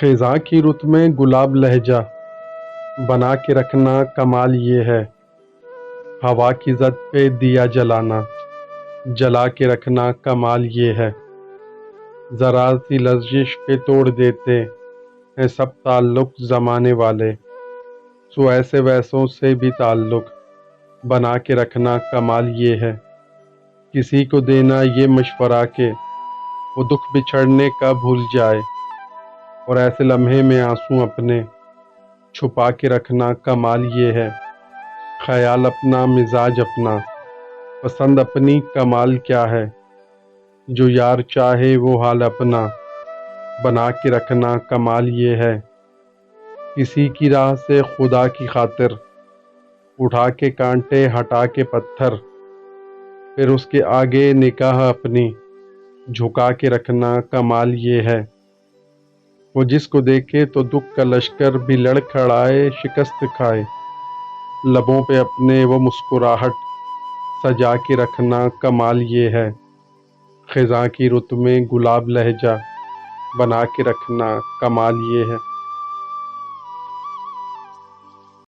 خزاں کی رت میں گلاب لہجہ بنا کے رکھنا کمال یہ ہے۔ ہوا کی زد پہ دیا جلانا جلا کے رکھنا کمال یہ ہے۔ ذرا سی لرزش پہ توڑ دیتے ہیں سب تعلق زمانے والے، سو ایسے ویسوں سے بھی تعلق بنا کے رکھنا کمال یہ ہے۔ کسی کو دینا یہ مشورہ کہ وہ دکھ بچھڑنے کا بھول جائے، اور ایسے لمحے میں آنسو اپنے چھپا کے رکھنا کمال یہ ہے۔ خیال اپنا، مزاج اپنا، پسند اپنی، کمال کیا ہے۔ جو یار چاہے وہ حال اپنا بنا کے رکھنا کمال یہ ہے۔ کسی کی راہ سے خدا کی خاطر اٹھا کے کانٹے ہٹا کے پتھر، پھر اس کے آگے نگاہ اپنی جھکا کے رکھنا کمال یہ ہے۔ وہ جس کو دیکھے تو دکھ کا لشکر بھی لڑ کھڑائے، شکست کھائے، لبوں پہ اپنے وہ مسکراہٹ سجا کے رکھنا کمال یہ ہے۔ خزاں کی رت میں گلاب لہجہ بنا کے رکھنا کمال یہ ہے۔